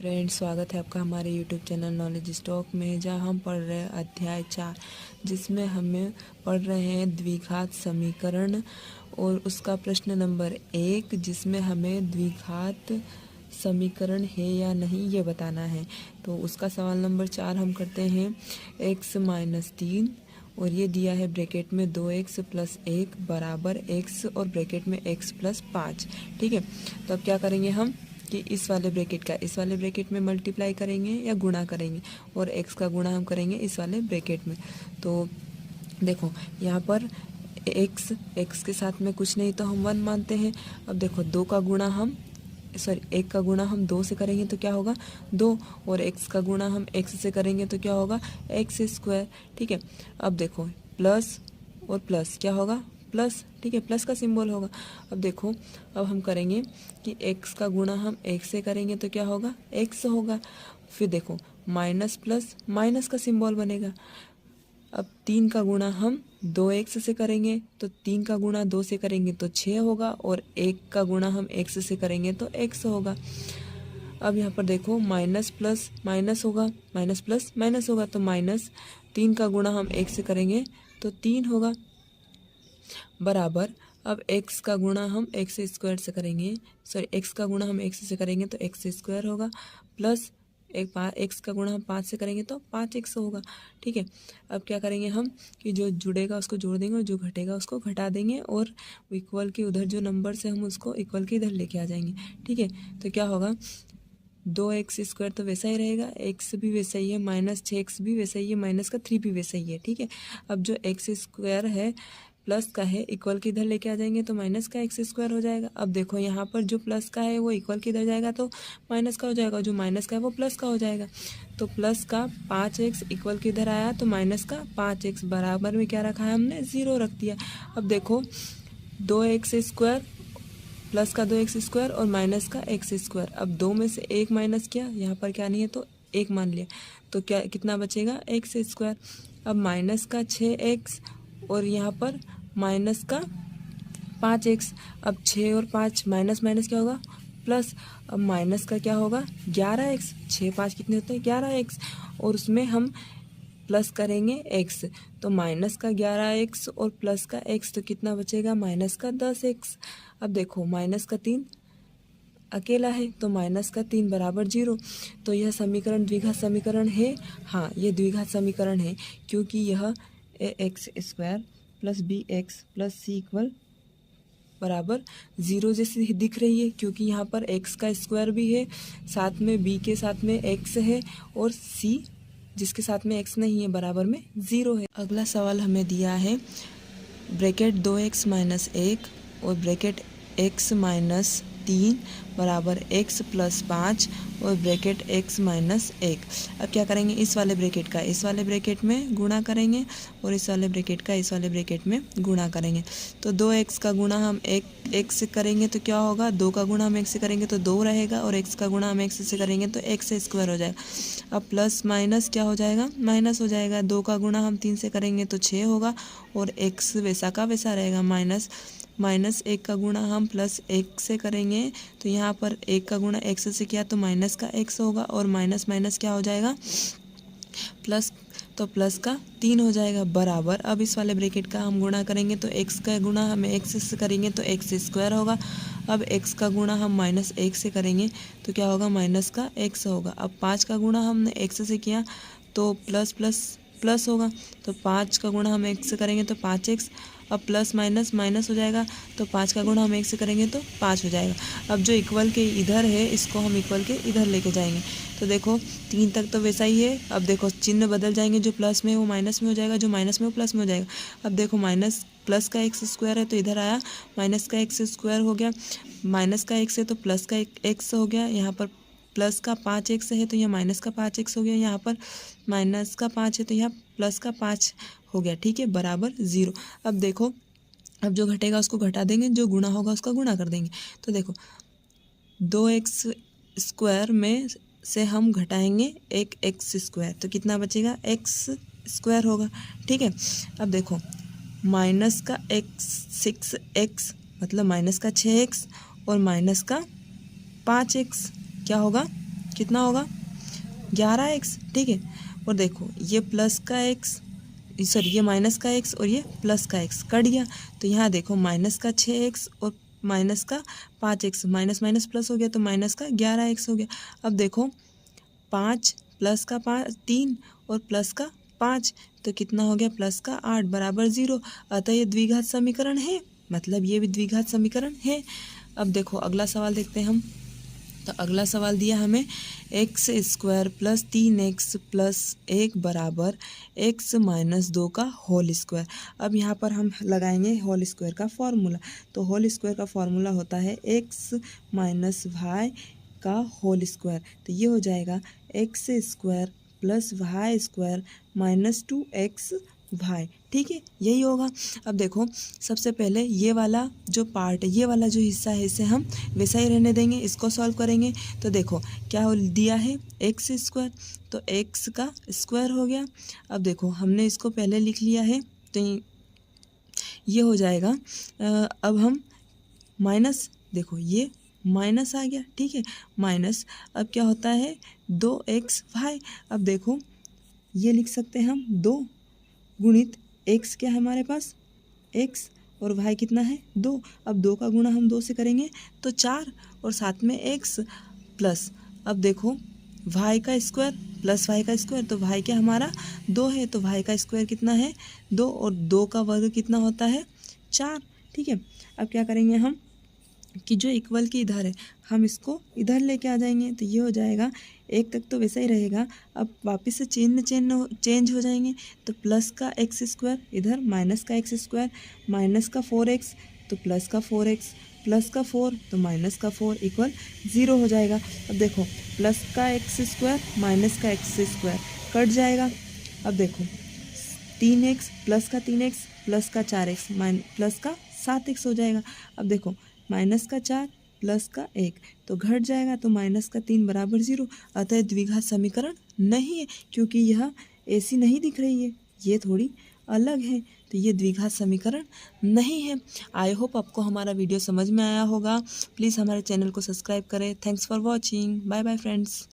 Friends, स्वागत है आपका हमारे यूट्यूब चैनल नॉलेज स्टॉक में, जहां हम पढ़ रहे हैं अध्याय 4, जिसमें हमें पढ़ रहे हैं द्विघात समीकरण और उसका प्रश्न नंबर 1, जिसमें हमें द्विघात समीकरण है या नहीं ये बताना है। तो उसका सवाल नंबर 4 हम करते हैं। x-3 और ये दिया है ब्रैकेट में 2x + 1 बराबर x और ब्रैकेट में x + 5। ठीक है, तो अब क्या करेंगे हम कि इस वाले ब्रैकेट का इस वाले ब्रैकेट में मल्टीप्लाई करेंगे या गुणा करेंगे, और x का गुणा हम करेंगे इस वाले ब्रैकेट में। तो देखो यहाँ पर x के साथ में कुछ नहीं तो हम 1 मानते हैं। अब देखो 1 का गुणा हम 2 से करेंगे तो क्या होगा 2, और x का गुणा हम x से करेंगे तो क्या होगा x²। ठीक है, अब देखो प्लस और प्लस क्या होगा प्लस। ठीक है, प्लस का सिंबल होगा। अब देखो, अब हम करेंगे कि x का गुणा हम x से करेंगे तो क्या होगा x होगा। फिर देखो माइनस प्लस माइनस का सिंबल बनेगा। अब 3 का गुणा हम 2x से करेंगे तो 3 का गुणा 2 से करेंगे तो 6 होगा, और 1 का गुणा हम x से करेंगे तो x होगा। अब यहाँ पर देखो माइनस प्लस माइनस होगा, माइनस प्लस माइनस होगा, तो माइनस 3 का गुणा हम x से करेंगे तो 3 होगा, बराबर। अब x का गुणा हम x² से करेंगे, x का गुणा हम x से करेंगे तो x² होगा, प्लस x का गुणा हम 5 से करेंगे तो 5x होगा। ठीक है, अब क्या करेंगे हम कि जो जुड़ेगा उसको जोड़ देंगे और जो घटेगा उसको घटा देंगे, और इक्वल के उधर जो नंबर से हम उसको इक्वल के इधर लेके आ जाएंगे। ठीक है, तो क्या होगा 2x² तो वैसा ही रहेगा, x भी वैसा ही है, -6x भी वैसा ही है, माइनस का 3 भी वैसा ही है। ठीक है, अब जो x² है प्लस का है इक्वल के इधर लेके आ जाएंगे तो माइनस का x² हो जाएगा। अब देखो यहाँ पर जो प्लस का है वो इक्वल के इधर जाएगा तो माइनस का हो जाएगा, जो माइनस का है वो प्लस का हो जाएगा। तो प्लस का 5x इक्वल के इधर आया तो माइनस का 5x, बराबर में क्या रखा है हमने 0 रख दिया। अब देखो 2x² प्लस का 2x² और माइनस का x²। अब 2 में से 1 माइनस किया, यहाँ पर क्या नहीं है तो 1 मान लिया, तो क्या कितना बचेगा x²। अब माइनस का 6x और यहाँ पर माइनस का 5x। अब 6 और 5 माइनस माइनस क्या होगा प्लस। अब माइनस का क्या होगा 11x, 6 5 कितने होते हैं 11x, और उसमें हम प्लस करेंगे x, तो माइनस का 11x और प्लस का x, तो कितना बचेगा माइनस का 10x। अब देखो माइनस का 3 अकेला है तो माइनस का 3 बराबर 0। तो यह समीकरण द्विघात समीकरण है। हाँ, ये द्विघात समीकरण है क्योंकि यह ax² + bx + c बराबर 0 जैसी दिख रही है, क्योंकि यहाँ पर x का स्क्वायर भी है, साथ में b के साथ में x है, और c जिसके साथ में x नहीं है बराबर में 0 है। अगला सवाल हमें दिया है ब्रैकेट 2x - 1 और ब्रैकेट x - 3 बराबर x + 5 और ब्रैकेट x - 1। अब क्या करेंगे, इस वाले ब्रैकेट का इस वाले ब्रैकेट में गुणा करेंगे और इस वाले ब्रैकेट का इस वाले ब्रैकेट में गुणा करेंगे। तो 2x का गुणा हम x से करेंगे तो क्या होगा, 2 का गुणा हम x से करेंगे तो 2 रहेगा, और x का गुणा हम x से करेंगे तो x² हो जाएगा। अब प्लस माइनस क्या हो जाएगा माइनस हो जाएगा, 2 का गुणा हम 3 से करेंगे तो 6 होगा, और x वैसा का वैसा रहेगा। माइनस 1 का गुणा हम प्लस 1 से करेंगे तो यहाँ पर 1 का गुणा x से किया तो माइनस का x होगा, और माइनस माइनस क्या हो जाएगा प्लस, तो प्लस का 3 हो जाएगा, बराबर। अब इस वाले ब्रैकेट का हम गुणा करेंगे तो x का गुणा हम x से करेंगे तो x² होगा। अब x का गुणा हम -1 से करेंगे तो क्या होगा माइनस का x होगा। अब 5 का गुणा हमने x से किया तो प्लस प्लस प्लस होगा, तो 5 का गुणा हम x से करेंगे तो 5x। अब प्लस माइनस माइनस हो जाएगा, तो 5 का गुणा हम 1 से करेंगे तो 5 हो जाएगा। अब जो इक्वल के इधर है इसको हम इक्वल के इधर लेके जाएंगे, तो देखो 3 तक तो वैसा ही है। अब देखो चिन्ह बदल जाएंगे, जो प्लस में वो माइनस में हो जाएगा, जो माइनस में वो प्लस में हो जाएगा। अब देखो माइनस प्लस का x² है तो इधर आया माइनस का x² हो गया, माइनस का x है तो प्लस का x हो गया, यहाँ पर प्लस का 5x है तो यहाँ माइनस का 5x हो गया, यहाँ पर माइनस का 5 है तो यहाँ प्लस का 5 हो गया। ठीक है, बराबर 0। अब देखो, अब जो घटेगा उसको घटा देंगे, जो गुणा होगा उसका गुणा कर देंगे। तो देखो 2x² में से हम घटाएंगे एक x², तो कितना बचेगा x² होगा। ठीक है, अब देखो माइनस का 6x मतलब माइनस का 6x और माइनस का 5x क्या होगा कितना होगा 11x, ठीक है। और देखो ये प्लस का x, सॉरी ये माइनस का x और ये प्लस का x कट गया, तो यहाँ देखो माइनस का 6x और माइनस का 5x, माइनस माइनस प्लस हो गया तो माइनस का 11x हो गया। अब देखो 5 प्लस का 3 और प्लस का 5, तो कितना हो गया प्लस का 8 बराबर 0। अतः ये द्विघात समीकरण है, मतलब ये भी द्विघात समीकरण है। अब देखो अगला सवाल देखते हैं हम। तो अगला सवाल दिया हमें x square plus 3x plus 1 बराबर x माइनस 2 का होल स्क्वायर। अब यहाँ पर हम लगाएंगे होल स्क्वायर का फॉर्मूला। तो होल स्क्वायर का फॉर्मूला होता है x माइनस वाई का होल स्क्वायर। तो ये हो जाएगा X square plus Y square minus 2x Y, ठीक है, यही होगा। अब देखो सबसे पहले ये वाला जो पार्ट है, ये वाला जो हिस्सा है, इसे हम वैसा ही रहने देंगे, इसको सॉल्व करेंगे। तो देखो क्या दिया है एक्स स्क्वायर, तो एक्स का स्क्वायर हो गया। अब देखो हमने इसको पहले लिख लिया है, तो ये हो जाएगा। अब हम माइनस, देखो ये माइनस आ गया, ठीक है, माइनस। अब क्या होता है 2x वाई। अब देखो ये लिख सकते हैं हम 2 गुणित x, क्या है हमारे पास x, और y कितना है 2। अब 2 का गुणा हम 2 से करेंगे तो 4, और साथ में x प्लस, अब देखो y का स्क्वायर प्लस y का स्क्वायर, तो y क्या हमारा 2 है, तो y का स्क्वायर कितना है 2, और 2 का वर्ग कितना होता है 4, ठीक है। अब क्या करेंगे हम कि जो इक्वल की इधर है हम इसको इधर लेके आ जाएंगे, तो ये हो जाएगा 1 तक तो वैसा ही रहेगा। अब वापस से चेंज हो जाएंगे, तो प्लस का एक्स स्क्वायर इधर माइनस का एक्स स्क्वायर, माइनस का 4x तो प्लस का 4x, प्लस का 4 तो माइनस का 4 इक्वल 0 हो जाएगा। अब देखो प्लस का एक्स स्क्वायर माइनस का एक्स स्क्वायर कट जाएगा। अब देखो 3x प्लस का 3x प्लस का 4x प्लस का 7x हो जाएगा। अब देखो माइनस का 4 प्लस का 1 तो घट जाएगा, तो माइनस का 3 बराबर 0। अतः द्विघात समीकरण नहीं है, क्योंकि यह ऐसी नहीं दिख रही है, ये थोड़ी अलग है, तो ये द्विघात समीकरण नहीं है। आई होप आपको हमारा वीडियो समझ में आया होगा। प्लीज़ हमारे चैनल को सब्सक्राइब करें। Thanks for watching. Bye bye friends.